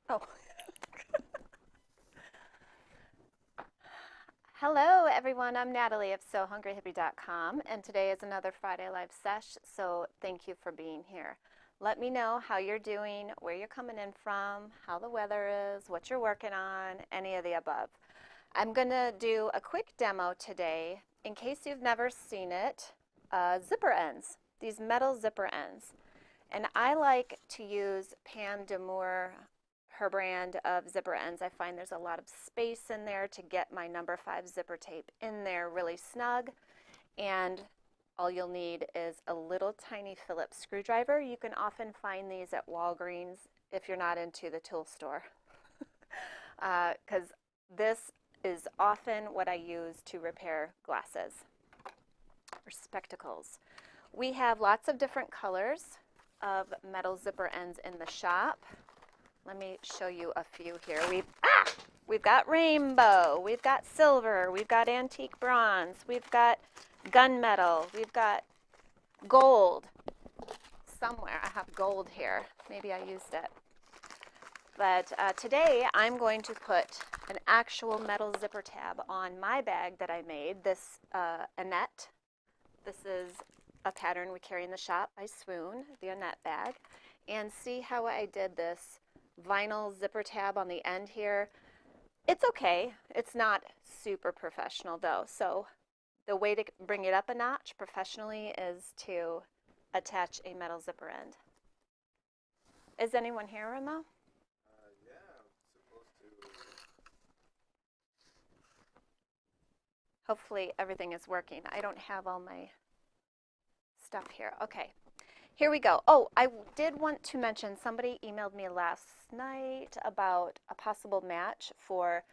Oh. Hello, everyone. I'm Natalie of SoHungryHippie.com, and today is another Friday Live Sesh, so thank you for being here. Let me know how you're doing, where you're coming in from, how the weather is, what you're working on, any of the above. I'm going to do a quick demo today, in case you've never seen it, zipper ends, these metal zipper ends. And I like to use Pam Damour, her brand of zipper ends. I find there's a lot of space in there to get my number 5 zipper tape in there really snug. And all you'll need is a little tiny Phillips screwdriver. You can often find these at Walgreens if you're not into the tool store. Because this is often what I use to repair glasses or spectacles. We have lots of different colors of metal zipper ends in the shop. Let me show you a few here. We've got rainbow, we've got silver, we've got antique bronze, we've got gunmetal, we've got gold. Somewhere I have gold here. Maybe I used it. But today I'm going to put an actual metal zipper tab on my bag that I made, this Annette. This is a pattern we carry in the shop by Swoon, the Annette bag. And see how I did this vinyl zipper tab on the end here. It's okay. It's not super professional though. So the way to bring it up a notch professionally is to attach a metal zipper end. Is anyone here, Ramo? Yeah, I'm supposed to. Hopefully everything is working. I don't have all my stuff here. Okay. Here we go. Oh, I did want to mention somebody emailed me last night about a possible match for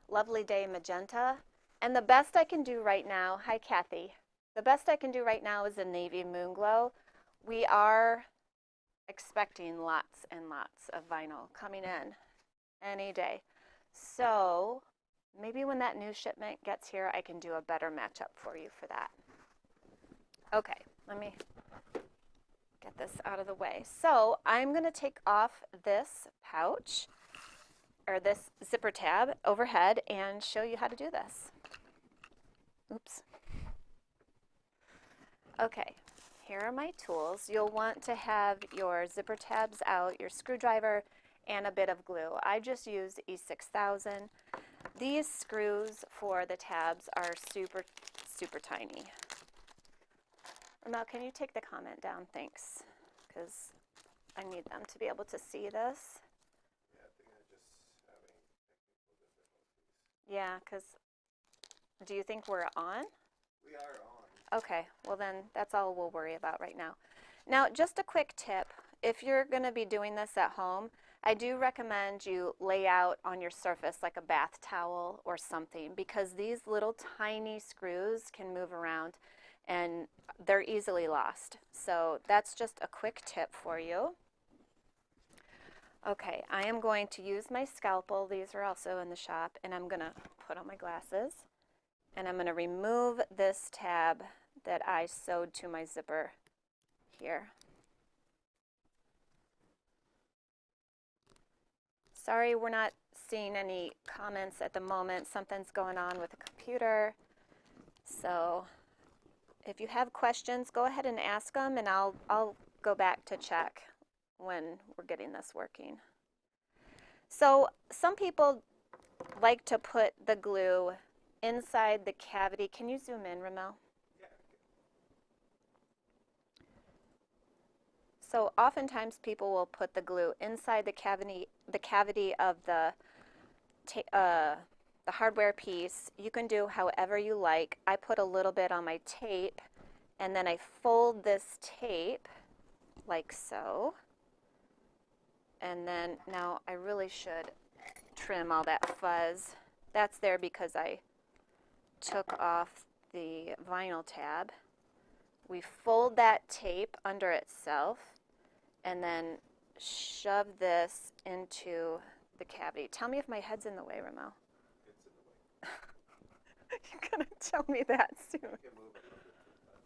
Lovely Day Magenta. And the best I can do right now, hi Kathy, the best I can do right now is a Navy Moon Glow. We are expecting lots and lots of vinyl coming in any day. So maybe when that new shipment gets here, I can do a better matchup for you for that. Okay, let me get this out of the way. So I'm going to take off this pouch or this zipper tab overhead and show you how to do this. Oops. Okay, here are my tools. You'll want to have your zipper tabs out, your screwdriver, and a bit of glue. I just use E6000. These screws for the tabs are super, super tiny. Ramel, can you take the comment down? Thanks, because I need them to be able to see this. Yeah, I think I'm just having technical difficulties. Yeah, because do you think we're on? We are on. Okay, well then that's all we'll worry about right now. Now, just a quick tip. If you're going to be doing this at home, I do recommend you lay out on your surface like a bath towel or something because these little tiny screws can move around and they're easily lost. So that's just a quick tip for you. Okay, I am going to use my scalpel. These are also in the shop, and I'm going to put on my glasses. And I'm going to remove this tab that I sewed to my zipper here. Sorry, we're not seeing any comments at the moment. Something's going on with the computer. So if you have questions, go ahead and ask them, and I'll go back to check when we're getting this working. So some people like to put the glue inside the cavity. Can you zoom in, Ramel? Yeah. So oftentimes people will put the glue inside the cavity of the hardware piece. You can do however you like. I put a little bit on my tape, and then I fold this tape like so. And then now I really should trim all that fuzz. That's there because I took off the vinyl tab. We fold that tape under itself and then shove this into the cavity. Tell me if my head's in the way, Ramel. It's in the way. You're going to tell me that soon. You can move a little bit to the left.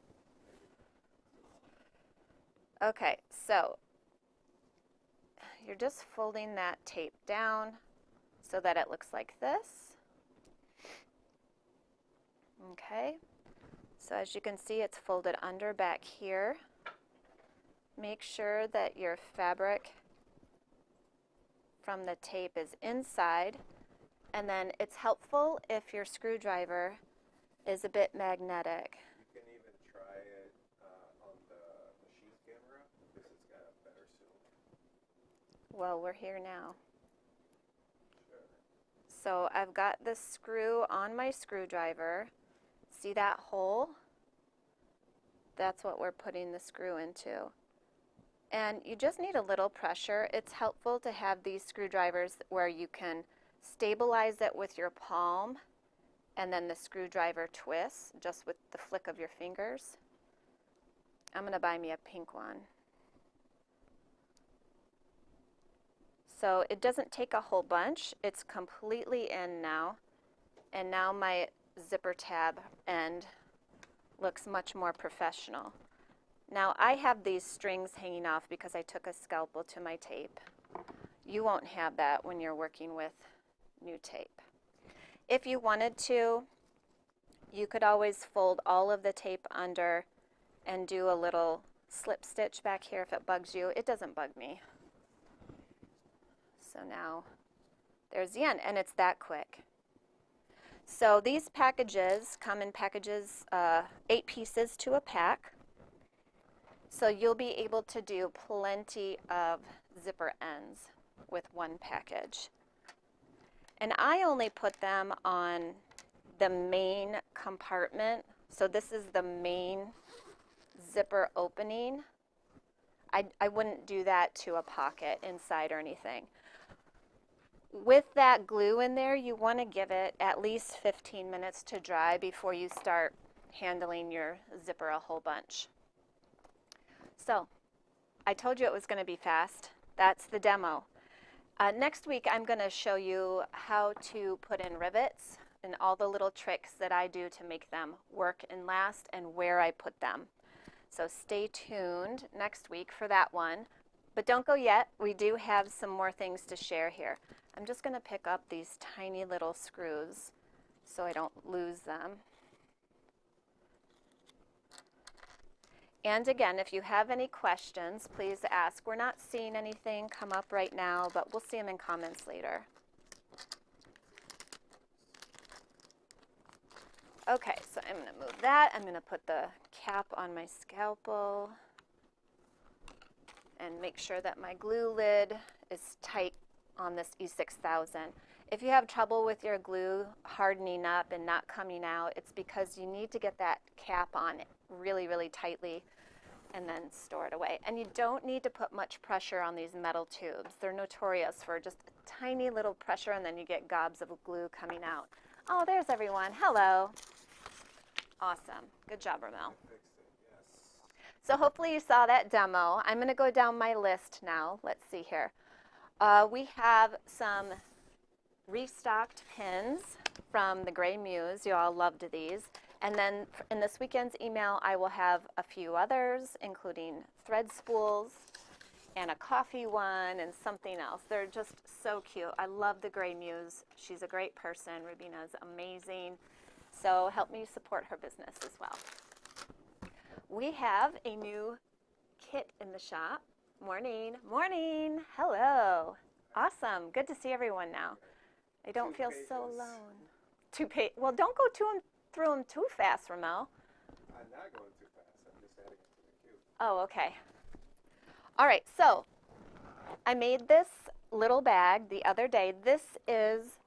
Maybe. Okay, so you're just folding that tape down so that it looks like this. Okay, so as you can see, it's folded under back here. Make sure that your fabric from the tape is inside, and then it's helpful if your screwdriver is a bit magnetic. You can even try it on the machine camera because it's got a better zoom. Well, we're here now. Sure. So I've got the screw on my screwdriver. See that hole? That's what we're putting the screw into. And you just need a little pressure. It's helpful to have these screwdrivers where you can stabilize it with your palm and then the screwdriver twists just with the flick of your fingers. I'm going to buy me a pink one. So it doesn't take a whole bunch. It's completely in now. And now my zipper tab end looks much more professional. Now I have these strings hanging off because I took a scalpel to my tape. You won't have that when you're working with new tape. If you wanted to, you could always fold all of the tape under and do a little slip stitch back here if it bugs you. It doesn't bug me. So now there's the end, and it's that quick. So these packages come in packages, 8 pieces to a pack. So you'll be able to do plenty of zipper ends with one package. And I only put them on the main compartment. So this is the main zipper opening. I wouldn't do that to a pocket inside or anything. With that glue in there, you want to give it at least 15 minutes to dry before you start handling your zipper a whole bunch. So, I told you it was going to be fast. That's the demo. Next week, I'm going to show you how to put in rivets and all the little tricks that I do to make them work and last and where I put them. So stay tuned next week for that one. But don't go yet. We do have some more things to share here. I'm just going to pick up these tiny little screws so I don't lose them. And again, if you have any questions, please ask. We're not seeing anything come up right now, but we'll see them in comments later. Okay, so I'm going to move that. I'm going to put the cap on my scalpel and make sure that my glue lid is tight on this E6000. If you have trouble with your glue hardening up and not coming out, it's because you need to get that cap on really, really tightly and then store it away. And you don't need to put much pressure on these metal tubes. They're notorious for just a tiny little pressure and then you get gobs of glue coming out. Oh, there's everyone. Hello. Awesome. Good job, Ramel. So hopefully you saw that demo. I'm going to go down my list now. Let's see here. We have some restocked pins from the Gray Muse. You all loved these. And then in this weekend's email, I will have a few others, including thread spools and a coffee one and something else. They're just so cute. I love the Gray Muse. She's a great person. Rubina's amazing. So help me support her business as well. We have a new kit in the shop. Morning. Morning. Hello. Awesome. Good to see everyone now. I don't feel so alone. Well, don't go through them too fast, Ramel. I'm not going too fast. I'm just adding it to the queue. Oh, okay. All right, so I made this little bag the other day. This is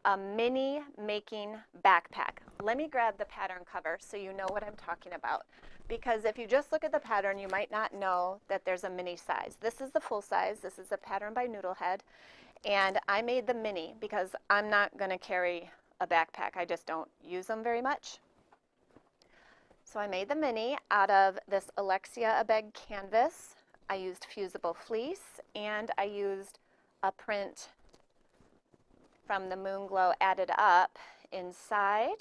a mini making backpack. Let me grab the pattern cover so you know what I'm talking about. Because if you just look at the pattern, you might not know that there's a mini size. This is the full size. This is a pattern by Noodlehead. And I made the mini because I'm not going to carry a backpack. I just don't use them very much. So I made the mini out of this Alexia Abeg canvas. I used fusible fleece and I used a print from the Moonglow added up inside.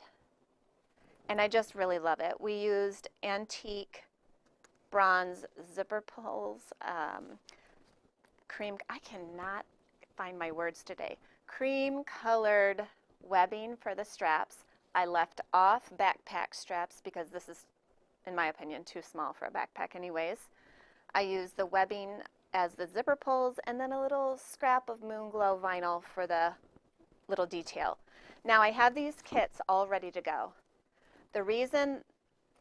And I just really love it. We used antique bronze zipper pulls, I cannot find my words today. Cream colored webbing for the straps. I left off backpack straps because this is, in my opinion, too small for a backpack anyways. I use the webbing as the zipper pulls and then a little scrap of Moonglow vinyl for the little detail. Now I have these kits all ready to go. The reason,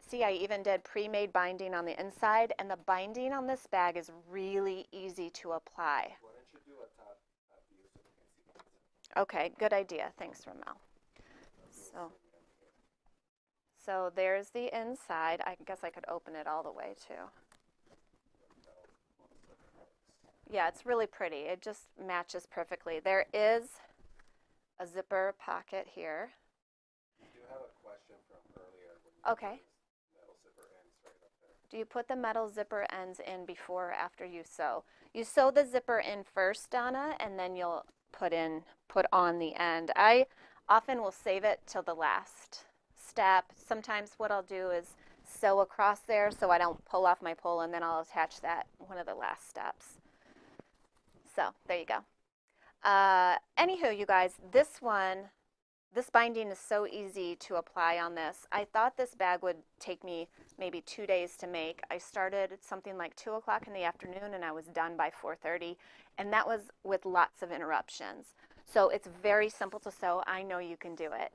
see, I even did pre-made binding on the inside, and the binding on this bag is really easy to apply. Why don't you do a top view so we can see what's Okay, good idea. Thanks, Ramel. So there's the inside. I guess I could open it all the way too. Yeah, it's really pretty. It just matches perfectly. There is a zipper pocket here. You do have a question from earlier. When you Okay. metal zipper ends right up there. Do you put the metal zipper ends in before or after you sew? You sew the zipper in first, Donna, and then you'll put on the end. I often will save it till the last step. Sometimes what I'll do is sew across there so I don't pull off my pole, and then I'll attach that one of the last steps. So there you go. Anywho, you guys, this binding is so easy to apply on this. I thought this bag would take me maybe 2 days to make. I started at something like 2 o'clock in the afternoon and I was done by 4:30, and that was with lots of interruptions. So it's very simple to sew. I know you can do it.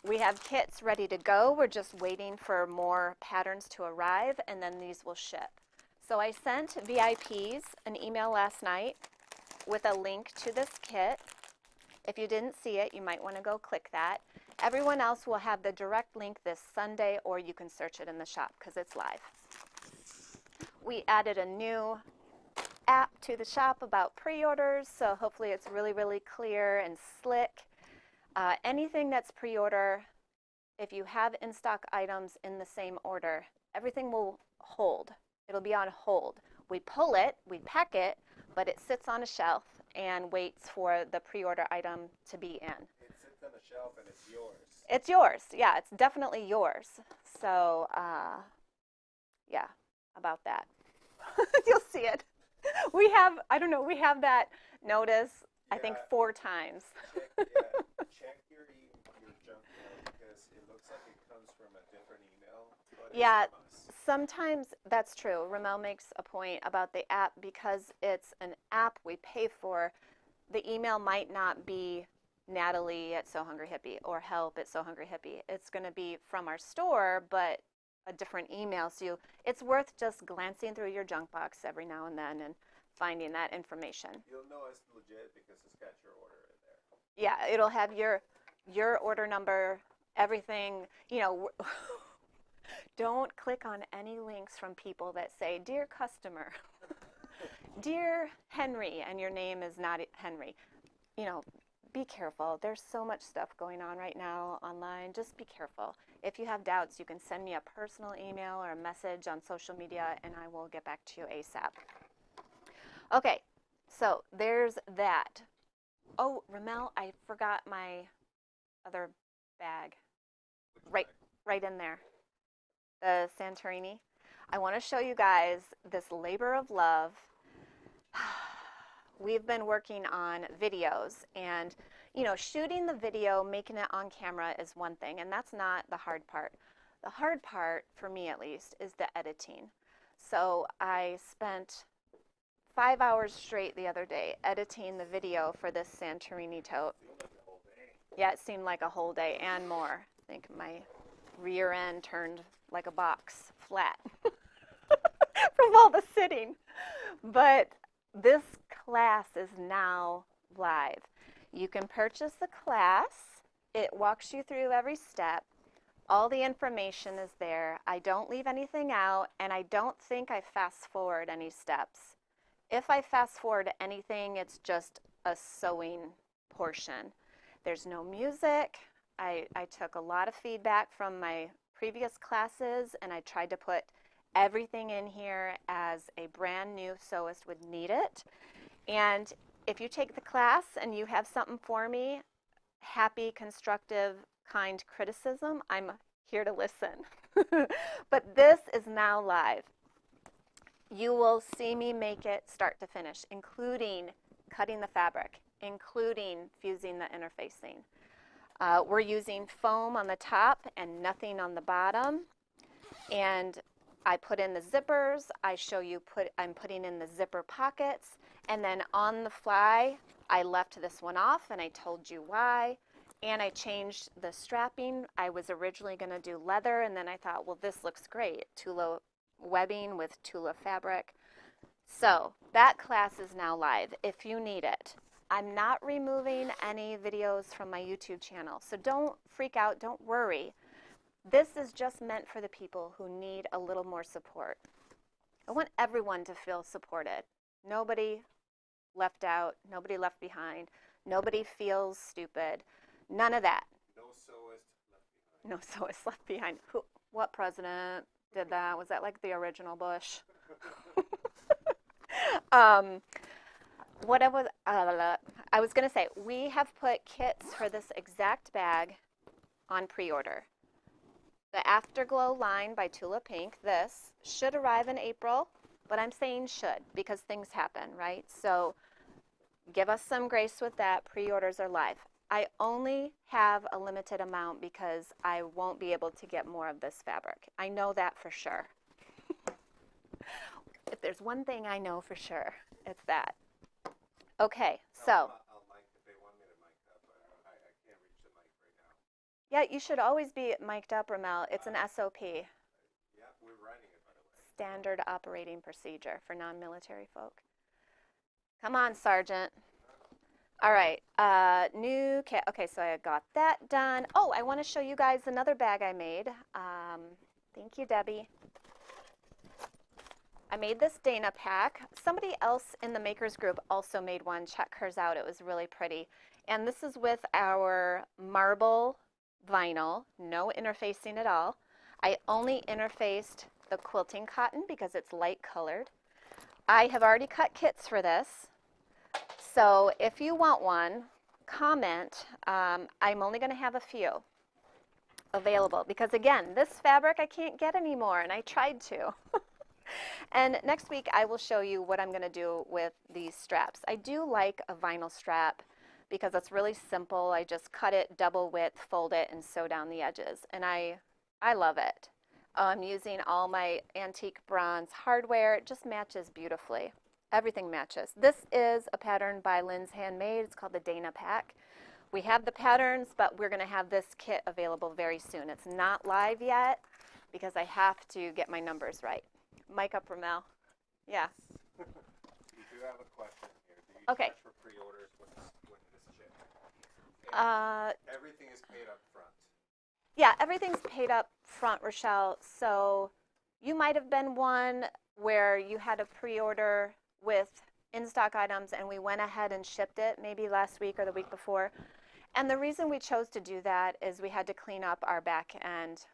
We have kits ready to go. We're just waiting for more patterns to arrive, and then these will ship. So I sent VIPs an email last night with a link to this kit. If you didn't see it, you might want to go click that. Everyone else will have the direct link this Sunday, or you can search it in the shop because it's live. We added a new app to the shop about pre-orders, so hopefully it's really, really clear and slick. Anything that's pre-order, if you have in-stock items in the same order, everything will hold. It'll be on hold. We pull it, we pack it, but it sits on a shelf and waits for the pre-order item to be in. It sits on the shelf and it's yours. It's yours. Yeah, it's definitely yours. So, yeah, about that. You'll see it. We have that notice, I think, 4 times. Check your junk mail because it looks like it comes from a different email. But Yeah, it's from us. sometimes that's true. Ramel makes a point about the app because it's an app we pay for. The email might not be Natalie at So Hungry Hippie or help at So Hungry Hippie. It's going to be from our store, but a different email. So it's worth just glancing through your junk box every now and then and finding that information. You'll know it's legit because it's got your order in there. Yeah, it'll have your order number, everything. Don't click on any links from people that say, "Dear customer," "Dear Henry," and your name is not Henry. Be careful. There's so much stuff going on right now online. Just be careful. If you have doubts, you can send me a personal email or a message on social media, and I will get back to you ASAP. Okay, so there's that. Oh, Ramel, I forgot my other bag. Right in there. The Santorini. I want to show you guys this labor of love. We've been working on videos, and shooting the video, making it on camera is one thing, and that's not the hard part. The hard part, for me at least, is the editing. So I spent 5 hours straight the other day editing the video for this Santorini tote. Yeah, it seemed like a whole day and more. I think my rear end turned like a box flat from all the sitting. But this class is now live. You can purchase the class. It walks you through every step. All the information is there. I don't leave anything out, and I don't think I fast forward any steps. If I fast forward anything, it's just a sewing portion. There's no music. I took a lot of feedback from my previous classes, and I tried to put everything in here as a brand new sewist would need it. And if you take the class and you have something for me, happy, constructive, kind criticism, I'm here to listen. But this is now live. You will see me make it start to finish, including cutting the fabric, including fusing the interfacing. We're using foam on the top and nothing on the bottom. And I put in the zippers. I show you I'm putting in the zipper pockets. And then on the fly, I left this one off and I told you why. And I changed the strapping. I was originally going to do leather, and then I thought, well, this looks great. Tula webbing with Tula fabric. So that class is now live if you need it. I'm not removing any videos from my YouTube channel, so don't freak out, don't worry. This is just meant for the people who need a little more support. I want everyone to feel supported. Nobody left out, nobody left behind, nobody feels stupid, none of that. No sewist left behind. No sewist left behind. What president did that? Was that like the original Bush? What I was going to say, we have put kits for this exact bag on pre-order. The Afterglow line by Tula Pink, this should arrive in April, but I'm saying should because things happen, right? So give us some grace with that. Pre-orders are live. I only have a limited amount because I won't be able to get more of this fabric. I know that for sure. If there's one thing I know for sure, it's that. Okay, so. I'll mic if they want me to mic up, but I can't reach the mic right now. Yeah, you should always be mic'd up, Ramel. It's an SOP. Yeah, we're writing it, by the way. Standard operating procedure for non-military folk. Come on, Sergeant. All right, new kit. Okay, so I got that done. Oh, I want to show you guys another bag I made. Thank you, Debbie. I made this Dana pack. Somebody else in the makers group also made one. Check hers out. It was really pretty. And this is with our marble vinyl, no interfacing at all. I only interfaced the quilting cotton because it's light colored. I have already cut kits for this. So if you want one, comment. I'm only going to have a few available because, again, this fabric I can't get anymore, and I tried to. And next week I will show you what I'm going to do with these straps. I do like a vinyl strap because it's really simple. I just cut it double width, fold it, and sew down the edges. And I love it. I'm using all my antique bronze hardware. It just matches beautifully. Everything matches. This is a pattern by Lynn's Handmade. It's called the Dana Pack. We have the patterns, but we're going to have this kit available very soon. It's not live yet because I have to get my numbers right. Mic up, Ramel. Yeah. We do have a question here. Do you Okay. charge for pre-orders when this ship? Everything is paid up front. Yeah, everything's paid up front, Rochelle. So you might have been one where you had a pre-order with in-stock items and we went ahead and shipped it maybe last week or the week before. And the reason we chose to do that is we had to clean up our back end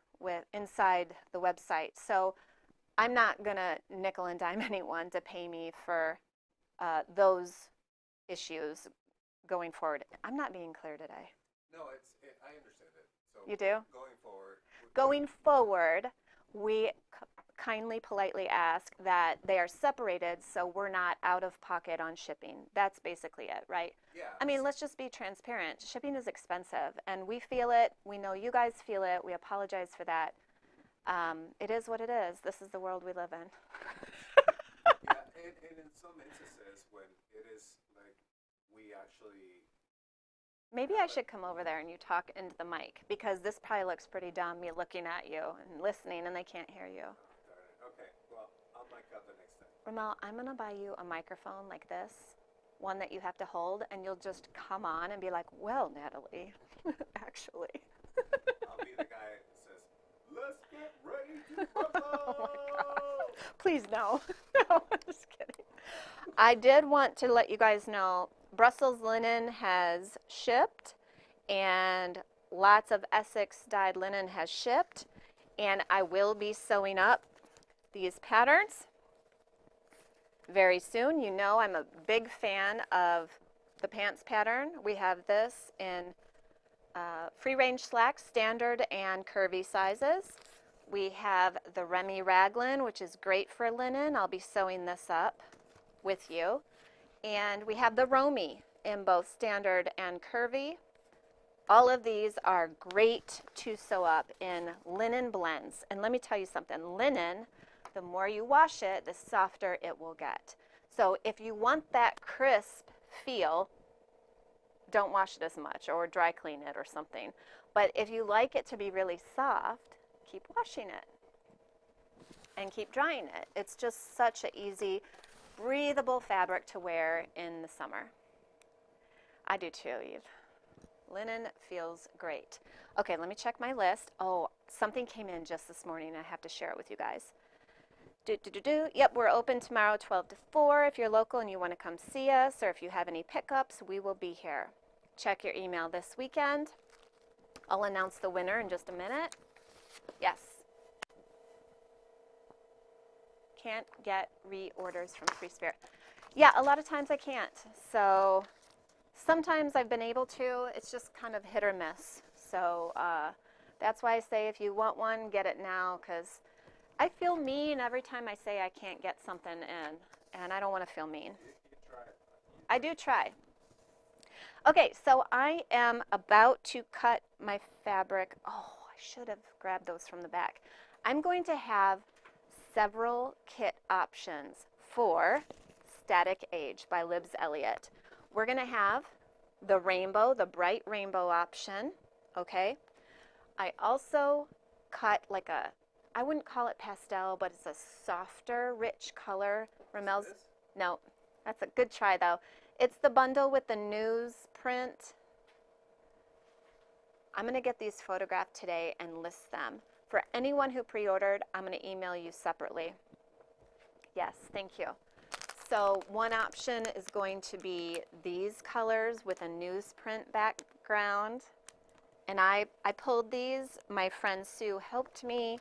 inside the website. So I'm not going to nickel and dime anyone to pay me for those issues going forward. I'm not being clear today. No, I understand it. So You do? Going forward, we kindly, politely ask that they are separated so we're not out of pocket on shipping. That's basically it, right? yeah. I mean, let's just be transparent. Shipping is expensive, and we feel it. We know you guys feel it. We apologize for that. It is what it is. This is the world we live in. Yeah, and in some instances when it is like we actually. Maybe I should come over there and you talk into the mic because this probably looks pretty dumb, me looking at you and listening and they can't hear you. Okay, well, I'll mic up the next time. Ramel, I'm going to buy you a microphone like this, one that you have to hold, and you'll just come on and be like, well, Natalie, actually. I'll be the guy that says, let's get ready to rumble! Oh my God. Please, no. No, I'm just kidding. I did want to let you guys know Brussels linen has shipped and lots of Essex dyed linen has shipped, and I will be sewing up these patterns very soon. You know I'm a big fan of the pants pattern. We have this in free range slacks, standard and curvy sizes. We have the Remy Raglan, which is great for linen. I'll be sewing this up with you. And we have the Romy in both standard and curvy. All of these are great to sew up in linen blends. And let me tell you something, linen, the more you wash it, the softer it will get. So if you want that crisp feel, don't wash it as much or dry clean it or something. But if you like it to be really soft, keep washing it and keep drying it. It's just such an easy, breathable fabric to wear in the summer. I do too, Eve. Linen feels great. Okay, let me check my list. Oh, something came in just this morning. I have to share it with you guys. Yep, we're open tomorrow 12 to 4. If you're local and you want to come see us, or if you have any pickups, we will be here. Check your email this weekend. I'll announce the winner in just a minute. Yes. Can't get reorders from Free Spirit. Yeah, a lot of times I can't. So sometimes I've been able to. It's just kind of hit or miss. So that's why I say if you want one, get it now, because I feel mean every time I say I can't get something in, and I don't want to feel mean. You try it. I do try. Okay, so I am about to cut my fabric. Oh, I should have grabbed those from the back. I'm going to have several kit options for Static Age by Libs Elliott. We're going to have the rainbow, the bright rainbow option, okay? I also cut like a, I wouldn't call it pastel, but it's a softer, rich color. Ramel's, no, that's a good try though. It's the bundle with the news print. I'm going to get these photographed today and list them. For anyone who pre-ordered, I'm going to email you separately. Yes, thank you. So one option is going to be these colors with a newsprint background. And I pulled these. My friend Sue helped me,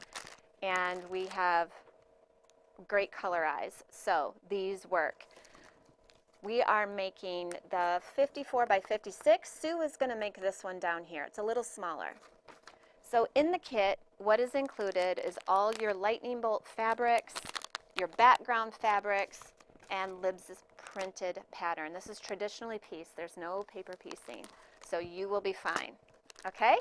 and we have great color eyes. So these work. We are making the 54 by 56. Sue is going to make this one down here. It's a little smaller. So in the kit, what is included is all your lightning bolt fabrics, your background fabrics, and Libs' printed pattern. This is traditionally pieced. There's no paper piecing. So you will be fine. Okay?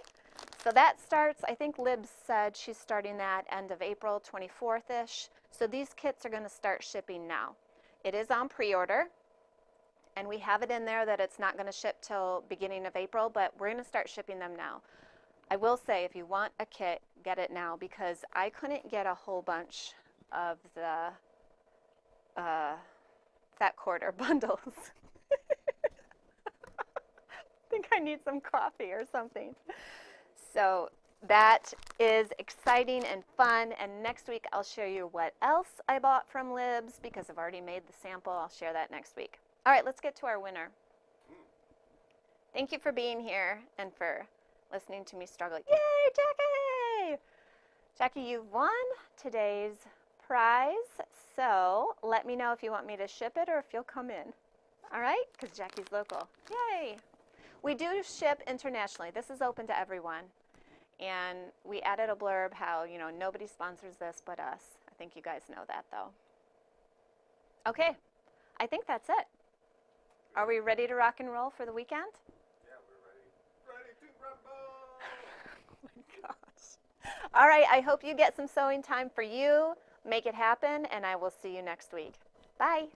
So that starts, I think Libs said she's starting that end of April, 24th-ish. So these kits are going to start shipping now. It is on pre-order. And we have it in there that it's not going to ship till beginning of April, but we're going to start shipping them now. I will say, if you want a kit, get it now, because I couldn't get a whole bunch of the fat quarter bundles. I think I need some coffee or something. So that is exciting and fun, and next week I'll show you what else I bought from Libs, because I've already made the sample. I'll share that next week. All right, let's get to our winner. Thank you for being here and for listening to me struggle. Yay, Jackie! Jackie, you've won today's prize. So let me know if you want me to ship it or if you'll come in. All right? Because Jackie's local. Yay! We do ship internationally. This is open to everyone. And we added a blurb how, you know, nobody sponsors this but us. I think you guys know that, though. Okay. I think that's it. Are we ready to rock and roll for the weekend? Yeah, we're ready. Ready to rumble! Oh my gosh. All right, I hope you get some sewing time for you. Make it happen, and I will see you next week. Bye.